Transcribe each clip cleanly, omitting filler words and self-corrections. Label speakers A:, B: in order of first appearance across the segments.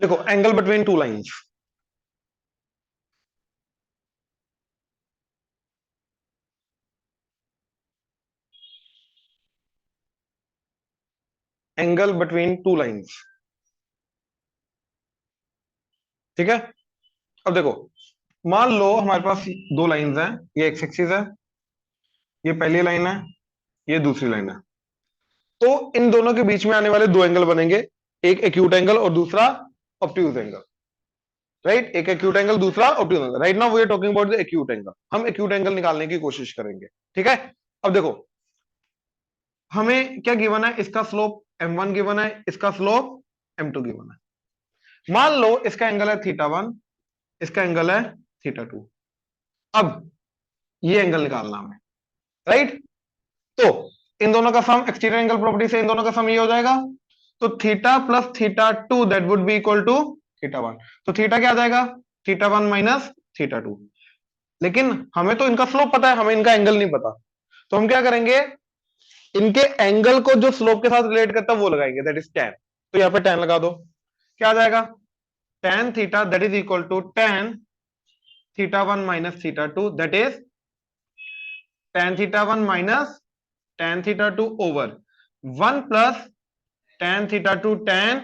A: देखो angle between two lines, angle between two lines, ठीक है। अब देखो, मान लो हमारे पास दो लाइंस हैं, ये एक्स एक्सिस है, ये पहली लाइन है, ये दूसरी लाइन है। तो इन दोनों के बीच में आने वाले दो एंगल बनेंगे, एक एक्यूट एंगल और दूसरा ऑब्ट्यूज एंगल, राइट। एक एक्यूट एंगल, दूसरा obtuse angle. Right now we are talking about the acute angle, हम एक्यूट एंगल निकालने की कोशिश करेंगे, ठीक है। अब देखो, हमें क्या गिवन है, इसका स्लोप m1 गिवन है, इसका स्लोप m2 गिवन है। मान लो इसका एंगल है थीटा 1, इसका एंगल है थीटा 2। अब ये एंगल निकालना हमें, राइट। तो इन दोनों का सम, एक्सटीरियर एंगल प्रॉपर्टी से इन दोनों का सम ये हो जाएगा। तो theta plus theta 2 that would be equal to theta 1। तो थीटा क्या आ जाएगा, थीटा 1 माइनस थीटा 2। लेकिन हमें तो इनका स्लोप पता है, हमें इनका एंगल नहीं पता। तो हम क्या करेंगे, इनके एंगल को जो स्लोप के साथ रिलेट करता है वो लगाएंगे, दैट इज tan। तो यहां पे tan लगा दो, क्या आ जाएगा, tan theta that is equal to tan theta 1 minus theta 2, that is tan theta 1 minus tan theta 2 over 1 plus tan theta 2 tan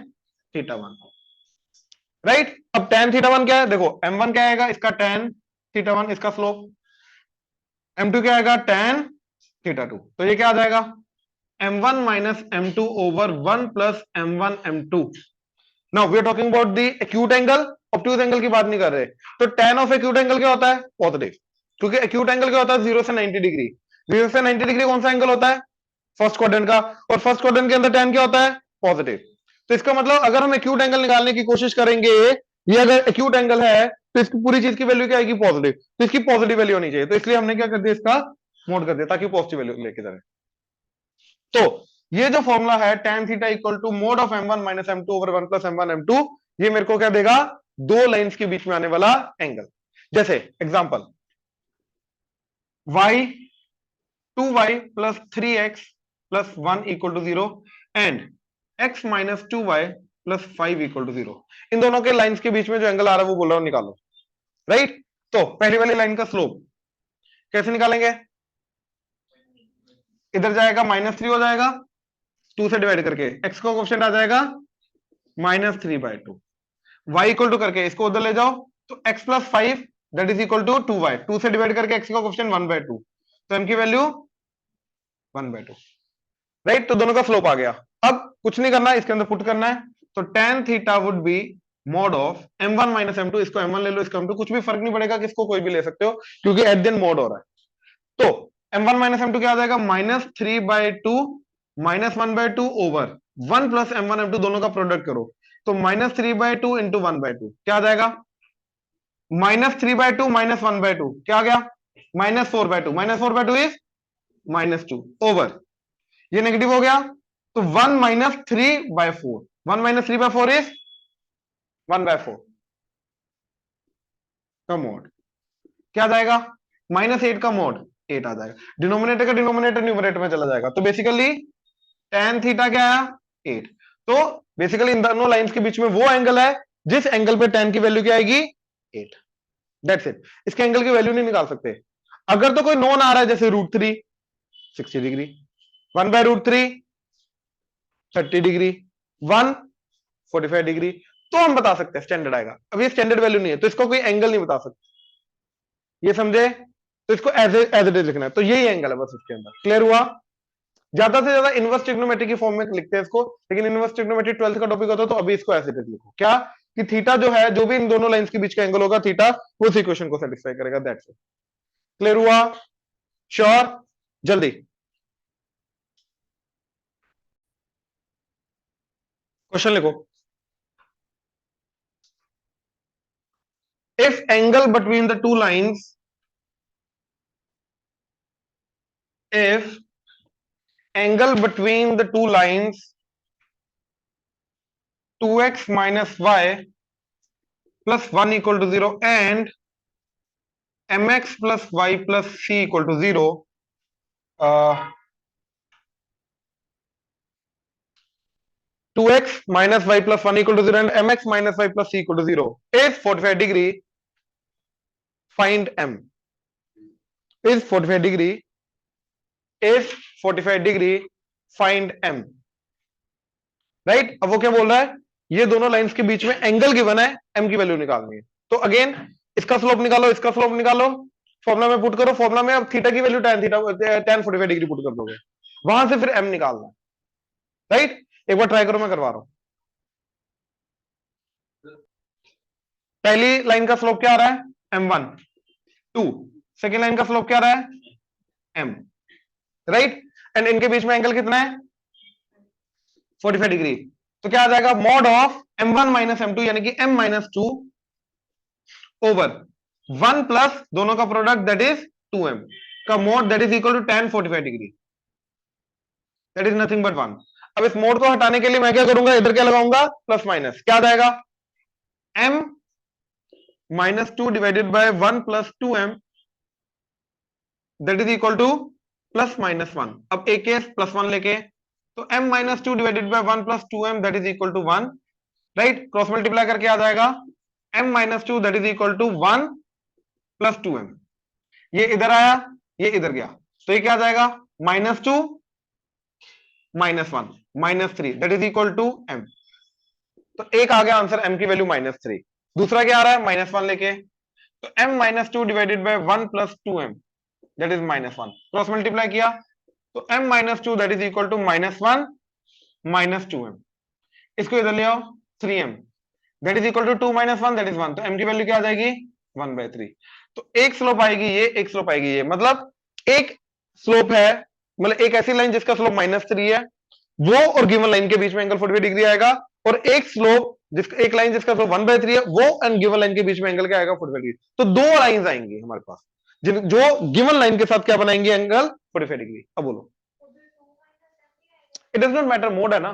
A: theta 1, right. अब tan थीटा 1 क्या है, देखो m1 क्या आएगा, इसका tan थीटा 1, इसका स्लोप। m2 क्या आएगा, tan थीटा 2। तो ये क्या आ जाएगा, m1 minus m2 over 1 plus m1 m2। Now we are talking about the acute angle, obtuse angle की बात नहीं कर रहे। तो tan ऑफ एक्यूट एंगल क्या होता है, पॉजिटिव। क्योंकि एक्यूट एंगल क्या होता है, 0 से 90 डिग्री। 0 से 90 डिग्री कौन सा एंगल होता है, फर्स्ट क्वाड्रेंट का। और फर्स्ट क्वाड्रेंट के अंदर tan क्या होता है, पॉजिटिव। तो इसका मतलब अगर हम एक्यूट एंगल निकालने की कोशिश करेंगे, ये अगर एक्यूट एंगल है तो इसकी पूरी चीज की वैल्यू क्या आएगी, पॉजिटिव। तो इसकी पॉजिटिव वैल्यू होनी चाहिए, तो इसलिए हमने क्या कर दिया, इसका मोड कर दिया ताकि पॉजिटिव वैल्यू लेके जाए। तो ये जो फॉर्मूला है tan theta equal to mod of m1 minus m2 over 1 plus m1 m2, ये मेरे को क्या देगा, दो लाइंस के बीच में आने वाला एंगल। जैसे example, y 2y plus 3x plus 1 equal to 0 and x minus 2y plus 5 equal to 0। इन दोनों के लाइंस के बीच में जो एंगल आ रहा है वो बोल रहा हूं निकालो, राइट। तो पहली वाली लाइन का स्लोप कैसे निकालेंगे, इधर जाएगा -3 हो जाएगा, 2 से डिवाइड करके x का कोएफिशिएंट आ जाएगा -3/2। y इक्वल टू करके इसको उधर ले जाओ, तो x plus 5 that is equal to 2y। 2 से डिवाइड करके x का कोएफिशिएंट 1/2, तो m की वैल्यू 1/2, राइट। तो दोनों का स्लोप आ गया। अब कुछ नहीं करना है, इसके अंदर पुट करना है। तो tan theta would be mod of m1 minus m2, इसको m1 ले लो, इसको m2, कुछ भी फर्क नहीं पड़ेगा, किसको कोई भी ले सकते हो क्योंकि एट दिन मोड हो रहा है। तो m1 माइनस m2 क्या आ जाएगा, -3/2 -1/2 ओवर 1 प्लस m1 m2, दोनों का प्रोडक्ट करो। तो -3/2 इंटू 1/2 क्या आ जाएगा, -3/2 -1/2 क्या आ गया, -4/2। -4/2 इज -2 ओवर, ये नेगेटिव हो गया, तो 1 -3/4, 1 -3/4 इज 1/4 का मोड क्या आ जाएगा, -8 का मोड 8 आ जाएगा। डिनोमिनेटर का डिनोमिनेटर न्यूमरेटर में चला जाएगा, तो बेसिकली tan थीटा क्या आया, 8। तो बेसिकली इन दोनों लाइंस के बीच में वो एंगल है जिस एंगल पे tan की वैल्यू क्या आएगी, 8। That's it. इसके एंगल की वैल्यू नहीं निकाल सकते। अगर तो कोई नॉन आ रहा है जैसे √3 60 डिग्री, 1/√3 30 डिग्री, 1 45 डिग्री, तो हम बता सकते हैं स्टैंडर्ड आएगा। अब ये स्टैंडर्ड वैल्यू नहीं है तो इसको कोई एंगल नहीं बता सकते, ये समझे। तो इसको एज इट इज लिखना है, तो यही एंगल है बस इसके अंदर। क्लियर हुआ। ज्यादा से ज्यादा इनवर्स ट्रिग्नोमेट्री की फॉर्म में लिखते हैं इसको, लेकिन इनवर्स ट्रिग्नोमेट्री 12th का टॉपिक होता है, तो अभी इसको एज इट इज लिखो क्या, कि थीटा जो है, जो भी इन दोनों लाइंस के बीच का एंगल होगा थीटा, वो इस इक्वेशन को सेटिस्फाई करेगा, दैट्स इट। क्लियर हुआ, श्योर, जल्दी क्वेश्चन लिखो। If angle between the two lines, if angle between the two lines 2x minus y plus 1 equal to 0 and mx plus y plus c equal to 0, uh, 2x minus y plus 1 equal to 0 and mx minus y plus c equal to 0 is 45 degree. Find m. Is 45 degree, is 45 degree, find m. Right? अब वो क्या बोल रहा है, ये दोनों lines के बीच में एंगल गिवन है, m की वैल्यू निकालनी है। तो अगेन इसका स्लोप निकालो, इसका स्लोप निकालो, फॉर्मुला में पुट करो, फॉर्मुला में अब थीटा की वैल्यू tan 45 डिग्री पुट कर दोगे, वहां से फिर m निकालना है। राइट? एक बार ट्राई करो, मैं करवा रहा हूं। पहली लाइन का स्लोप क्या आ रहा है, m1 2, सेकेंड लाइन का स्लोप क्या आ रहा है, m, राइट? एंड इनके बीच में एंगल कितना है, 45 डिग्री। तो क्या आ जाएगा, mod of m1 minus m2 यानी कि m माइनस 2 ओवर 1 प्लस दोनों का प्रोडक्ट दैट इज 2m का mod that is equal to tan 45 degree, that is nothing but 1। अब इस मोड को हटाने के लिए मैं क्या करूंगा, इधर क्या लगाऊंगा, प्लस माइनस, क्या आ जाएगा, m minus 2 divided by 1 plus 2m that is equal to plus minus 1। अब एक केस प्लस 1 लेके, तो m minus 2 divided by 1 plus 2m that is equal to 1, right? Cross multiply करके आ जाएगा m minus 2 that is equal to 1 plus 2m। ये इधर आया, ये इधर गया, तो ये क्या आ जाएगा, minus 2 minus 1 minus 3 that is equal to m। तो एक आ गया आंसर, m की वैल्यू माइनस 3। दूसरा क्या आ रहा है, माइनस 1 लेके, तो m minus 2 divided by 1 plus 2m that is minus 1, cross multiply किया, तो m minus 2 that is equal to minus 1 minus 2m। इसको इधर ले आओ, 3m that is equal to 2 minus 1 that is 1, तो m की वैल्यू क्या आ जाएगी, 1/3। तो एक स्लोप आएगी ये, एक स्लोप आएगी ये, मतलब एक स्लोप है, मतलब एक ऐसी लाइन जिसका स्लोप -3 है, वो और गिवन लाइन के बीच में एंगल 45 डिग्री आएगा, और एक स्लोप जिसका, एक लाइन जिसका स्लोप 1/3 है, वो एंड गिवन लाइन के बीच में एंगल क्या आएगा, 45 डिग्री। तो दो लाइंस आएंगी हमारे पास जो गिवन लाइन के साथ क्या बनाएंगे, एंगल 45 डिग्री। अब बोलो, it does not matter, mode है ना,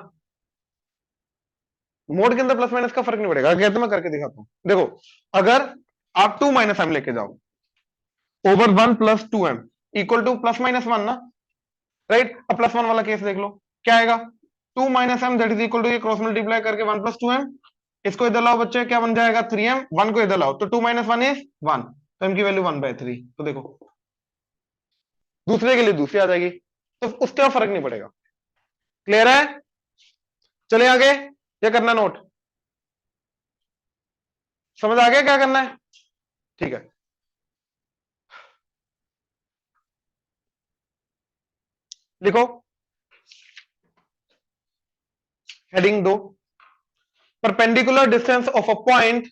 A: मोड के अंदर प्लस माइनस का फर्क नहीं पड़ेगा। कहते मैं करके दिखाता हूं, देखो, अगर आप 2 माइनस एम लेके जाओ over 1 plus 2m equal to plus minus 1 ना, राइट? अब प्लस 1 वाला केस देख लो, क्या आएगा, 2 minus M that is equal to, ये क्रॉस मल्टीप्लाई करके 1 प्लस 2m, इसको इधर लाओ बच्चे, क्या बन जाएगा, 3m, 1 को इधर लाओ, तो 2 माइनस 1 इज 1, तो m की वैल्यू 1/3। तो देखो दूसरे के लिए दूसरी आ जाएगी, तो उसका फर्क नहीं पड़ेगा। क्लियर है? चले आगे, क्या करना नोट, समझ आ गया क्या करना है? ठीक है, लिखो, heading 2, perpendicular distance of a point,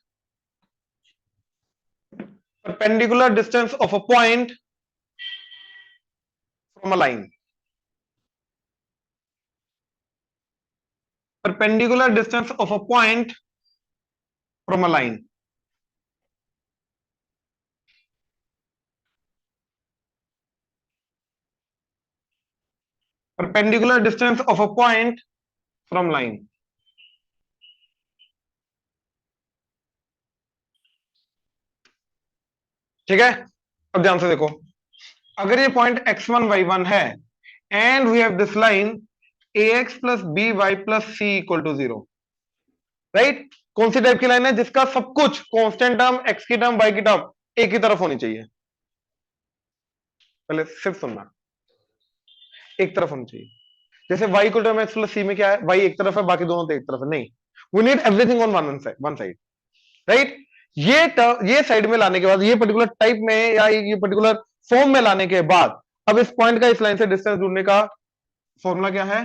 A: perpendicular distance of a point from a line, perpendicular distance of a point from a line, perpendicular distance of a point from line। ठीक है, अब ध्यान से देखो, अगर ये पॉइंट x1 y1 है and we have this line ax plus B Y plus C equal to 0, right? कौन सी टाइप की लाइन है, जिसका सब कुछ कांस्टेंट टर्म, x की टर्म, y की टर्म एक ही तरफ होनी चाहिए, पहले सिर्फ सुनना, एक तरफ होनी चाहिए। जैसे y equal to mx plus c में क्या है, y एक तरफ है, बाकी दोनों तो एक तरफ है, नहीं, we need everything on one side, right? ये साइड में लाने के बाद, ये पर्टिकुलर टाइप में या ये पर्टिकुलर फॉर्म में लाने के बाद, अब इस पॉइंट का इस लाइन से डिस्टेंस ढूंढने का फॉर्मूला क्या है,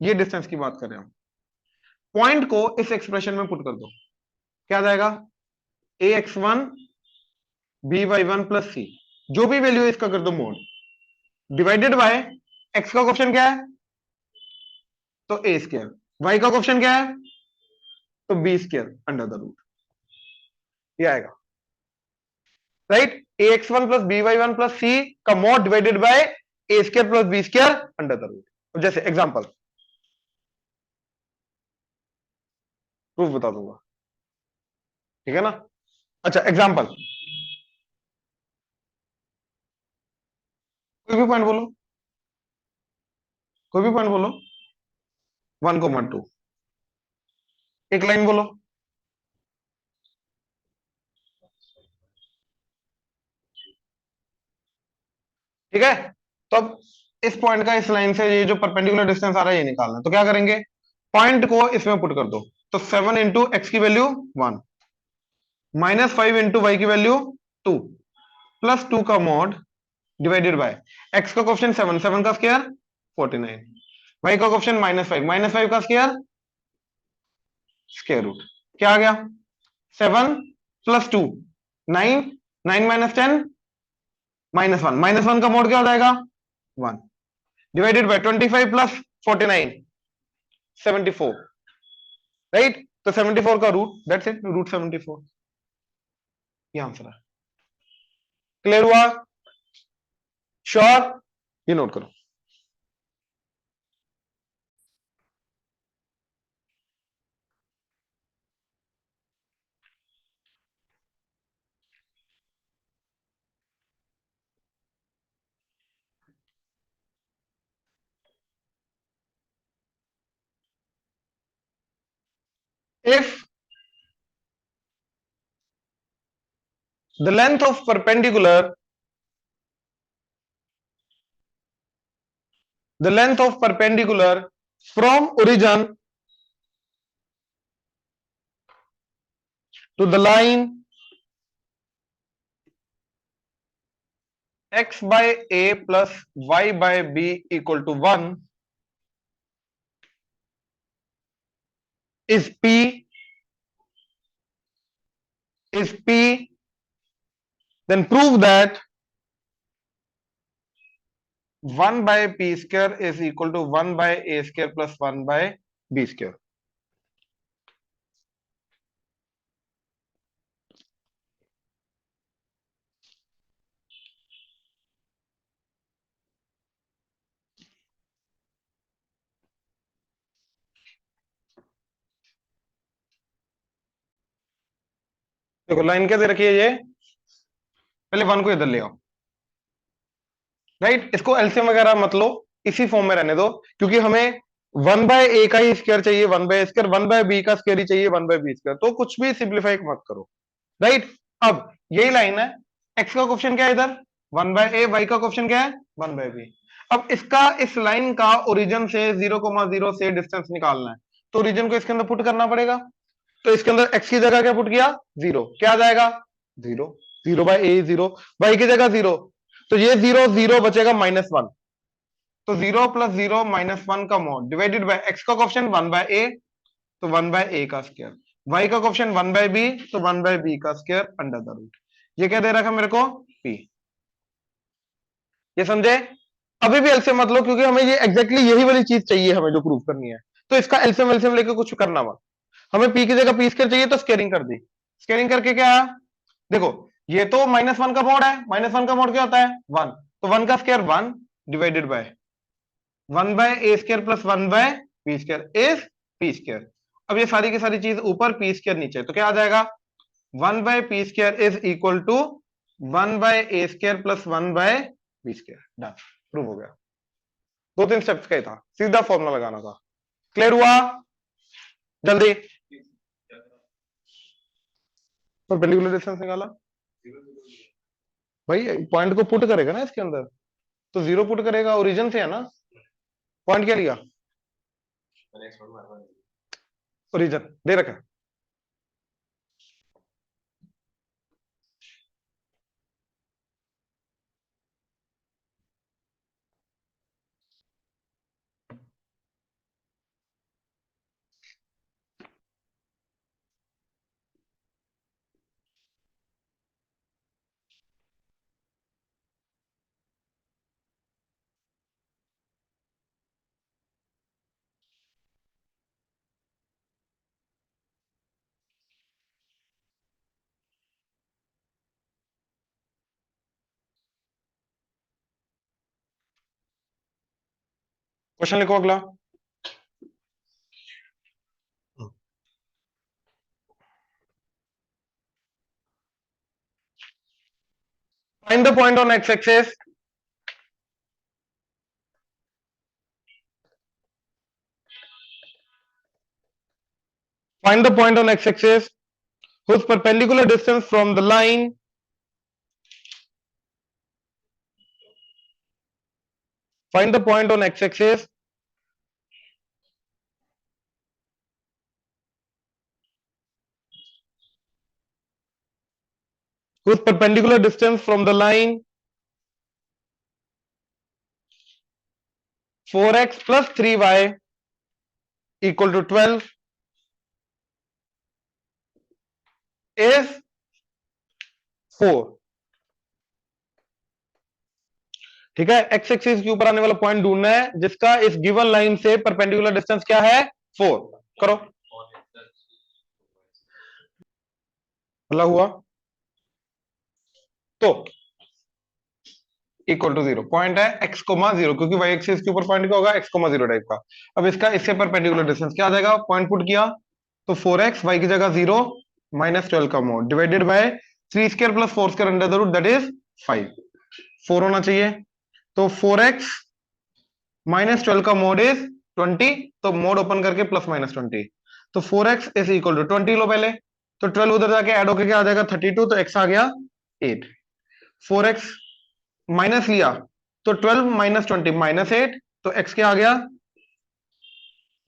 A: ये डिस्टेंस की बात कर रहे हैं हम। पॉइंट को इस एक्सप्रेशन में पुट कर दो, क्या आ जाएगा, ax1 by1 प्लस सी, जो भी वैल्यू है इसका कर दो मोड, डिवाइडेड बाय x का क्वेश्चन क्या है, तो a स्क्वायर, y का क्वेश्चन क्या है, तो b square under the root, ये आएगा, right? ax1 plus by1 plus c का mod divided by a square plus b square under the root. जैसे एग्जांपल प्रूफ बता दूंगा, ठीक है ना? अच्छा एग्जांपल, कोई भी पॉइंट बोलो, कोई भी पॉइंट बोलो, 1,2, एक लाइन बोलो। ठीक है, तो अब इस पॉइंट का इस लाइन से ये जो परपेंडिकुलर डिस्टेंस आ रहा है ये निकालना है, तो क्या करेंगे, पॉइंट को इसमें पुट कर दो। तो 7 इंटू एक्स की वैल्यू 1, -5 इंटू वाई की वैल्यू 2, प्लस 2 का मॉड डिवाइडेड बाय एक्स का क्वेश्चन 7, 7 का स्क्वायर 49, वाई का क्वेश्चन -5, -5 का स्क्वायर स्क्वायर रूट। क्या आ गया, 7 प्लस 2 9, 9 माइनस 10 -1, -1 का मोड क्या हो जाएगा 1, डिवाइडेड बाय 25 प्लस 49 74, राइट। तो 74 का रूट, दैट्स इट, रूट 74, ये आंसर है। क्लियर हुआ, श्योर, ये नोट करो। If the length of perpendicular from origin to the line x by a plus y by b equal to 1 is P, then prove that 1 by p square is equal to 1 by a square plus 1 by b square। देखो line क्या दे रखी है, ये पहले 1 को इधर ले आओ, राइट। इसको एलसीएम वगैरह मत लो, इसी फॉर्म में रहने दो, क्योंकि हमें 1 बाय ए का ही स्क्वायर चाहिए, 1 बाय स्क्वायर, 1 बाय बी का स्क्वायर ही चाहिए, 1 बाय बी स्क्वायर, तो कुछ भी सिंप्लीफाई मत करो, राइट। अब यही लाइन है, एक्स का क्वेश्चन क्या है इधर 1 बाय ए, वाई का क्वेश्चन क्या है 1 बाय बी। अब इसका इस लाइन का ओरिजिन से 0,0 से डिस्टेंस निकालना है, तो ओरिजिन को इसके अंदर पुट करना पड़ेगा। तो इसके अंदर एक्स की जगह क्या पुट किया 0, क्या आ जाएगा 0, 0 बाय ए 0, वाई की जगह 0, तो ये 0 0 बचेगा -1, तो 0 प्लस 0 -1 का मॉड डिवाइडेड बाय एक्स का क्वेश्चन 1 बाय ए, तो 1 बाय ए का स्क्वायर, वाई का क्वेश्चन 1 बाय बी, तो 1 बाय बी का स्क्वायर अंडर द रूट। ये क्या दे रखा मेरे को पी, ये समझे। अभी भी एलसीएम मत लो, क्योंकि हमें ये एग्जैक्टली यही वाली चीज चाहिए, हमें जो प्रूव करनी है, तो इसका एलसीएम एलसीएम लेके कुछ करना मत। हमें पी की जगह पी स्क्वायर चाहिए, तो स्केयरिंग कर दी, स्केयरिंग करके क्या आया, देखो ये तो -1 का मॉड है, -1 का मॉड क्या होता है 1, तो 1 का square 1 divided by 1 by A square plus 1 by B square is P square. अब ये सारी की सारी चीज ऊपर, पी स्क्वायर नीचे, तो क्या आ जाएगा 1 by P square is equal to 1 by A square plus 1 by B square. Done, prove हो गया। 2-3 स्टेप्स का ही था, सीधा फॉर्मूला लगाना था। क्लियर हुआ, जल्दी परपेंडिकुलर डिस्टेंस निकाला भाई, पॉइंट को पुट करेगा ना इसके अंदर, तो 0 पुट करेगा, ओरिजिन से है ना, पॉइंट क्या लिया ओरिजिन दे रखा है। क्वेश्चन लिखो अगला। Find the point on x axis Find the point on x-axis whose perpendicular distance from the line find the point on x-axis whose perpendicular distance from the line 4x plus 3y equal to 12 is 4. ठीक है, x axis के ऊपर आने वाला point ढूंढना है जिसका इस गिवन लाइन से परपेंडिकुलर डिस्टेंस क्या है 4. करो, मतलब हुआ तो इक्वल टू 0 पॉइंट है x कोमा 0 क्योंकि y एक्सिस के ऊपर पॉइंट क्या होगा x कोमा 0 टाइप का. अब इसका इससे परपेंडिकुलर डिस्टेंस क्या आ जाएगा, पॉइंट पुट किया तो 4x y की जगह 0 माइनस 12 का mod divided by 3 square plus 4 square under the root that is 5. 4 होना चाहिए तो 4x माइनस 12 का मोड इज 20, तो मोड ओपन करके प्लस माइनस 20, तो 4x इज इक्वल टू 20 लो पहले, तो 12 उधर जाके ऐड होकर क्या आ जाएगा 32, तो x आ गया 8. 4x माइनस लिया तो 12 माइनस 20 माइनस 8, तो x क्या आ गया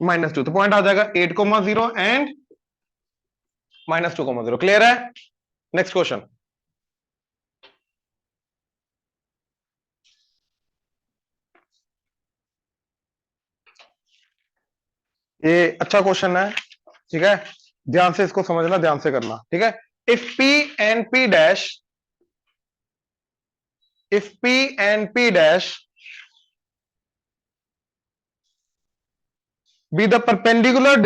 A: -2, तो पॉइंट आ जाएगा 8,0 एंड -2,0. क्लियर है? Next question. ये अच्छा क्वेश्चन है, ठीक है, ध्यान से इसको समझना, ध्यान से करना, ठीक है. If P and P dash if P and P dash be the perpendicular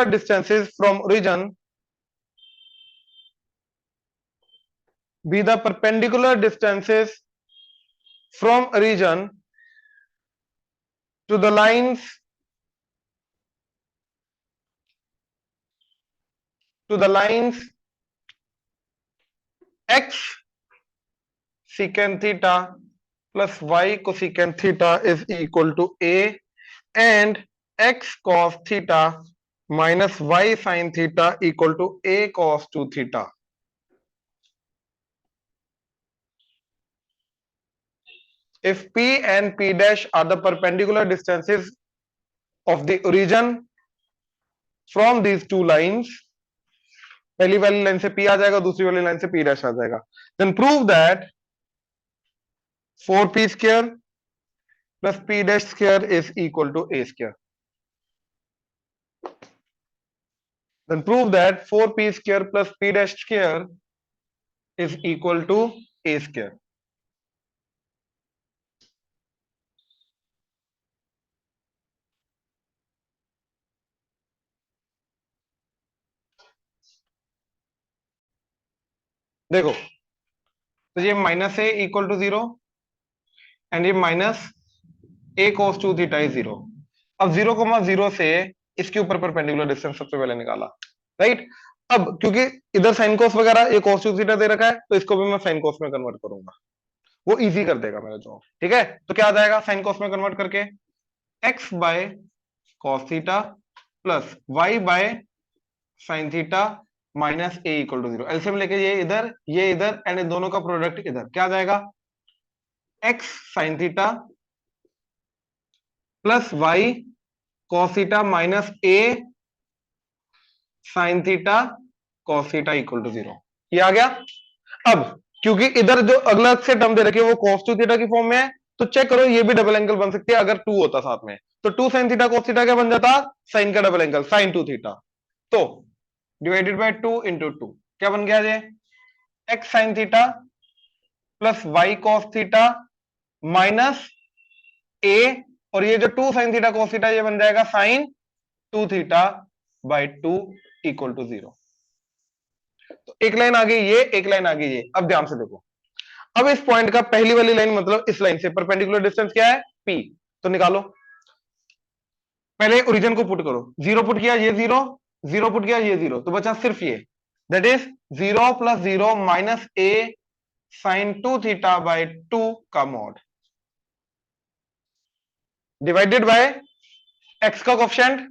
A: distances from origin be the perpendicular distances from origin to the lines x secant theta plus y cosecant theta is equal to a and x cos theta minus y sin theta equal to a cos 2 theta. If P and P dash are the perpendicular distances of the origin from these two lines, पहली वाली line से P आ जाएगा, दूसरी वाली line से P dash आ जाएगा, then prove that 4p square plus P dash square is equal to a square. Then prove that 4p square plus P dash square is equal to a square. देखो, तो ये minus A equal to 0 and ये minus a cos 2 theta is 0. अब 0,0 से इसके ऊपर perpendicular distance सबसे पहले निकाला, राइट. अब क्योंकि इधर साइन कोस वगैरह ये cos 2 थीटा दे रखा है, तो इसको भी मैं साइन कोस में कन्वर्ट करूंगा, वो इजी कर देगा मेरा जॉब, ठीक है. तो क्या आ जाएगा साइन कोस में कन्वर्ट करके, x by cos theta plus y by sine theta minus A equal to 0. LCM लेके ये इधर एंड इन दोनों का प्रोडक्ट इधर, क्या आ जाएगा x sine theta plus Y cos theta minus A sine theta cos theta equal to 0. ये आ गया. अब क्योंकि इधर जो अगला से टर्म दे रखी है वो cos 2 थीटा की फॉर्म में है, तो चेक करो ये भी डबल एंगल बन सकती है अगर 2 होता साथ में, तो 2 साइन थीटा cos थीटा क्या बन जाता, साइन का डबल एंगल साइन 2 थीटा, तो डिवाइडेड बाय 2 इंटू 2 क्या बन गया ये x sine theta plus Y cos theta minus a, और ये जो 2 साइन थीटा cos थीटा ये बन जाएगा sine 2 theta by 2 equal to 0. तो एक लाइन आ गई ये, एक लाइन आ गई ये. अब ध्यान से देखो, अब इस पॉइंट का पहली वाली लाइन मतलब इस लाइन से परपेंडिकुलर डिस्टेंस क्या है P, तो निकालो. पहले ओरिजिन को पुट करो, 0 पुट किया ये 0, 0 पुट किया ये 0, तो बचा सिर्फ ये, that is 0 plus 0 minus A sine 2 theta by 2 का मॉड डिवाइडेड बाय x का कोफिशिएंट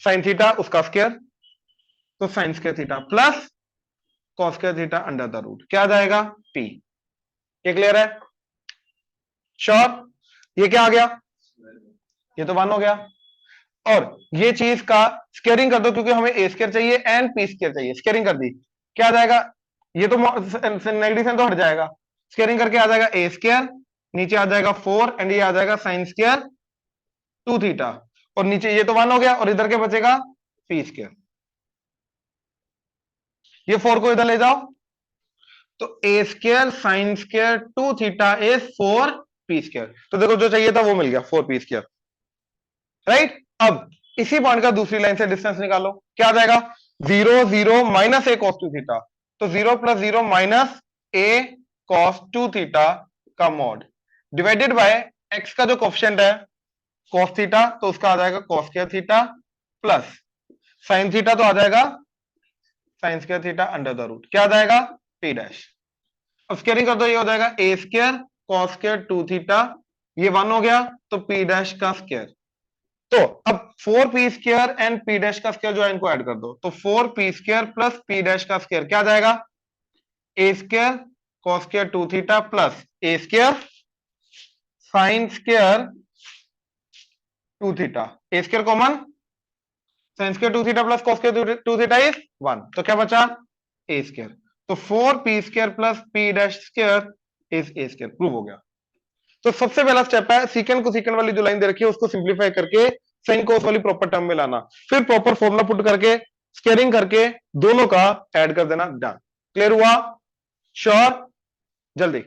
A: साइन थीटा उसका स्क्वायर, तो sine square theta plus cos square theta under the root, क्या आ जाएगा पी। ये क्लियर है? श्योर? ये क्या आ गया? ये तो 1 हो गया। और ये चीज का स्क्वायरिंग कर दो, क्योंकि हमें ए स्क्वायर चाहिए एंड पी स्क्वायर चाहिए। स्क्वायरिंग कर दी, क्या आ जाएगा? ये तो नेगेटिव साइन तो हट जाएगा, स्क्वायरिंग करके आ जाएगा ए स्क्वायर, नीचे आ जाएगा 4 एंड ये आ जाएगा साइन स्क्वायर 2 थीटा, और नीचे ये तो 1 हो गया और इधर के बचेगा पी स्क्वायर। ये 4 को इधर ले जाओ, तो a square sine square 2 theta is 4 p square. तो देखो जो चाहिए था वो मिल गया, 4 पी स्क्वायर, राइट। अब इसी पॉइंट का दूसरी लाइन से डिस्टेंस निकालो, क्या आ जाएगा? 0 0 माइनस ए कॉस 2 थीटा, तो 0 प्लस 0 माइनस ए कॉस 2 थीटा का मॉड डिवाइडेड बाय एक्स का जो कोफिशिएंट है कॉस थीटा, तो उसका आ जाएगा cos square theta plus sine theta, तो आ जाएगा sine square theta under the root, क्या आ जाएगा पी डैश। अब स्क्वायरिंग कर दो, ये हो जाएगा a square cos square 2 theta, ये 1 हो गया, तो पी डैश का स्क्वायर। तो अब 4 p square and p dash का स्क्वायर जो है इनको ऐड कर दो, तो 4 p square plus p dash का स्क्वायर क्या आ जाएगा? A square cos square 2 theta plus a square sine square 2 theta, a square common, sine square 2 theta plus cos square 2 theta is 1, तो क्या बचा? A square. तो 4 p square plus p dash square is a square, prove हो गया। तो सबसे पहला step है सीकेंड को सीकेंड वाली जो लाइन दे रखी है उसको सिंप्लीफाई करके साइन कोस वाली प्रॉपर टर्म में लाना, फिर प्रॉपर फॉर्मूला पुट करके स्क्वायरिंग करके दोनों का ऐड कर देना, डन। क्लियर हुआ? श्योर? जल्दी।